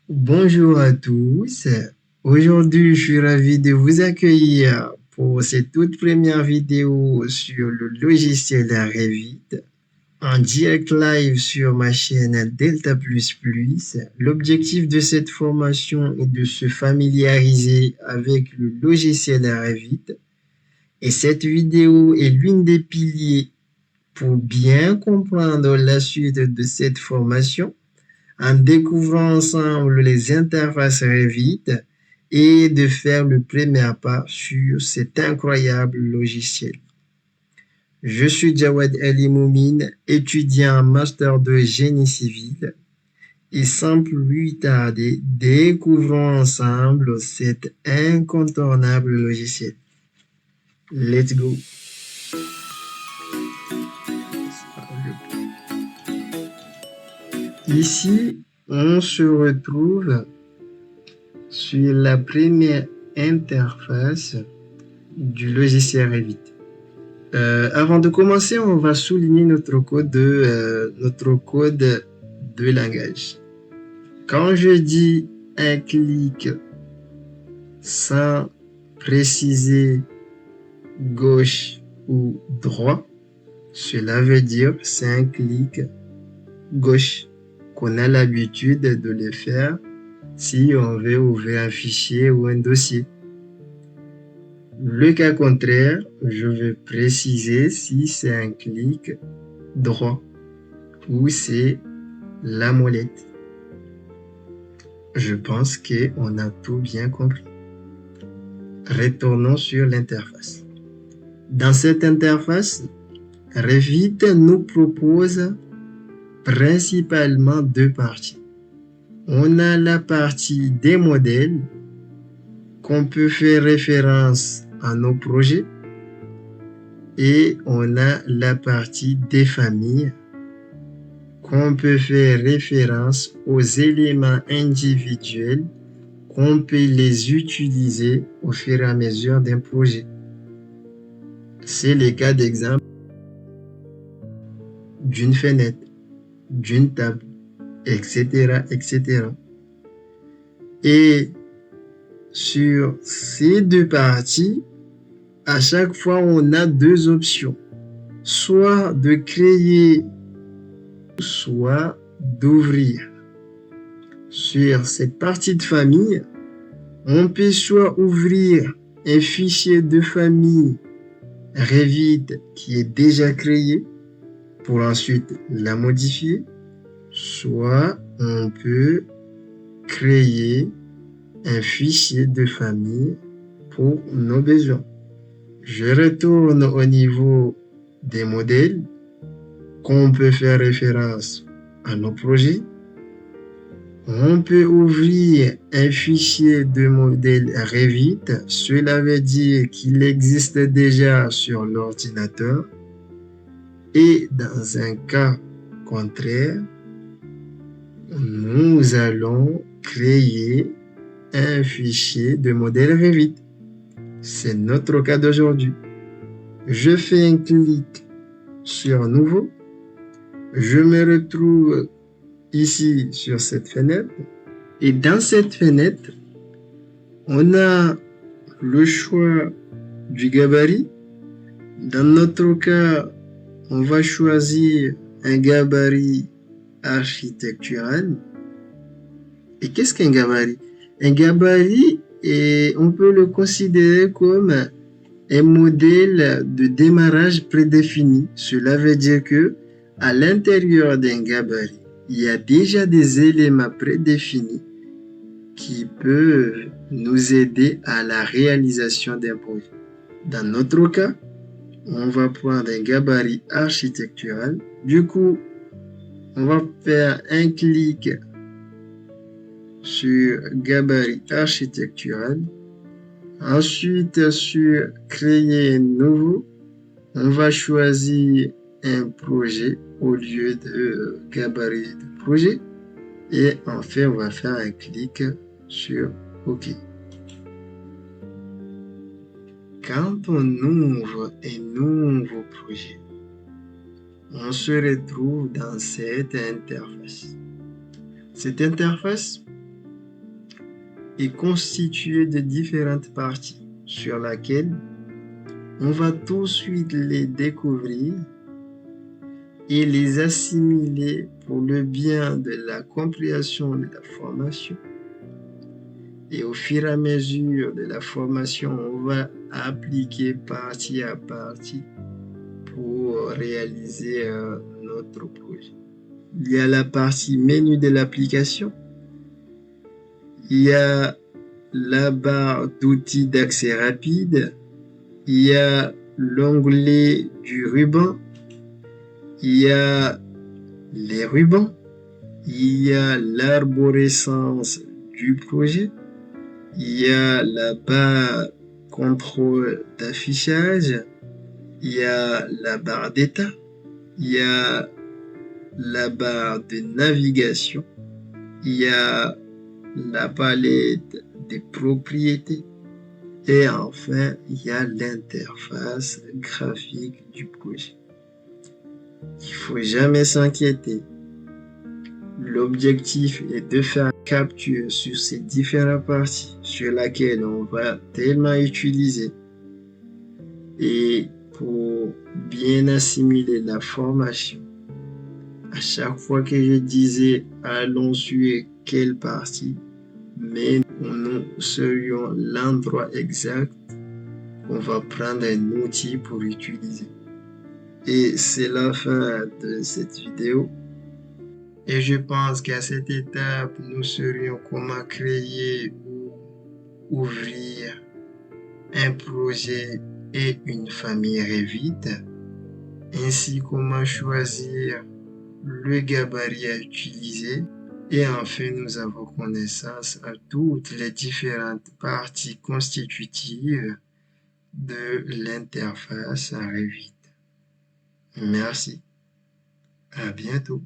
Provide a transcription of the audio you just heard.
Bonjour à tous. Aujourd'hui, je suis ravi de vous accueillir pour cette toute première vidéo sur le logiciel Revit en direct live sur ma chaîne Delta++. L'objectif de cette formation est de se familiariser avec le logiciel Revit et cette vidéo est l'une des piliers pour bien comprendre la suite de cette formation en découvrant ensemble les interfaces Revit et de faire le premier pas sur cet incroyable logiciel. Je suis Jawad Ali Moumine, étudiant en master de génie civil et sans plus tarder, découvrons ensemble cet incontournable logiciel. Let's go! Ici, on se retrouve sur la première interface du logiciel Revit. Avant de commencer, on va souligner notre code de langage. Quand je dis un clic sans préciser gauche ou droit, cela veut dire c'est un clic gauche qu'on a l'habitude de le faire si on veut ouvrir un fichier ou un dossier. Le cas contraire, je vais préciser si c'est un clic droit ou c'est la molette. Je pense qu'on a tout bien compris. Retournons sur l'interface. Dans cette interface, Revit nous propose principalement deux parties. On a la partie des modèles qu'on peut faire référence à nos projets et on a la partie des familles qu'on peut faire référence aux éléments individuels qu'on peut les utiliser au fur et à mesure d'un projet. C'est le cas d'exemple d'une fenêtre, d'une table, etc., etc. Et sur ces deux parties, à chaque fois, on a deux options. Soit de créer, soit d'ouvrir. Sur cette partie de famille, on peut soit ouvrir un fichier de famille Revit qui est déjà créé pour ensuite la modifier, soit on peut créer un fichier de famille pour nos besoins. Je retourne au niveau des modèles qu'on peut faire référence à nos projets. On peut ouvrir un fichier de modèle Revit. Cela veut dire qu'il existe déjà sur l'ordinateur. Et dans un cas contraire, nous allons créer un fichier de modèle Revit. C'est notre cas d'aujourd'hui. Je fais un clic sur Nouveau. Je me retrouve ici sur cette fenêtre. Et dans cette fenêtre, on a le choix du gabarit. Dans notre cas, on va choisir un gabarit architectural. Et qu'est-ce qu'un gabarit? Un gabarit, on peut le considérer comme un modèle de démarrage prédéfini. Cela veut dire que à l'intérieur d'un gabarit, il y a déjà des éléments prédéfinis qui peuvent nous aider à la réalisation d'un projet. Dans notre cas, on va prendre un gabarit architectural. Du coup, on va faire un clic sur gabarit architectural. Ensuite, sur créer un nouveau, on va choisir un projet au lieu de gabarit de projet. Et enfin, on va faire un clic sur OK. Quand on ouvre un nouveau projet, on se retrouve dans cette interface. Cette interface est constitué de différentes parties sur laquelle on va tout de suite les découvrir et les assimiler pour le bien de la compréhension de la formation. Et au fur et à mesure de la formation, on va appliquer partie à partie pour réaliser notre projet. Il y a la partie menu de l'application. Il y a la barre d'outils d'accès rapide. Il y a l'onglet du ruban. Il y a les rubans. Il y a l'arborescence du projet. Il y a la barre contrôle d'affichage. Il y a la barre d'état. Il y a la barre de navigation. Il y a la palette des propriétés. Et enfin, il y a l'interface graphique du projet. Il ne faut jamais s'inquiéter. L'objectif est de faire capture sur ces différentes parties sur lesquelles on va tellement utiliser. Et pour bien assimiler la formation, à chaque fois que je disais allons sur quelle partie, mais nous serions l'endroit exact qu'on va prendre un outil pour utiliser. Et c'est la fin de cette vidéo. Et je pense qu'à cette étape, nous saurions comment créer ou ouvrir un projet et une famille Revit, ainsi comment choisir le gabarit à utiliser. Et enfin, nous avons connaissance à toutes les différentes parties constitutives de l'interface Revit. Merci. À bientôt.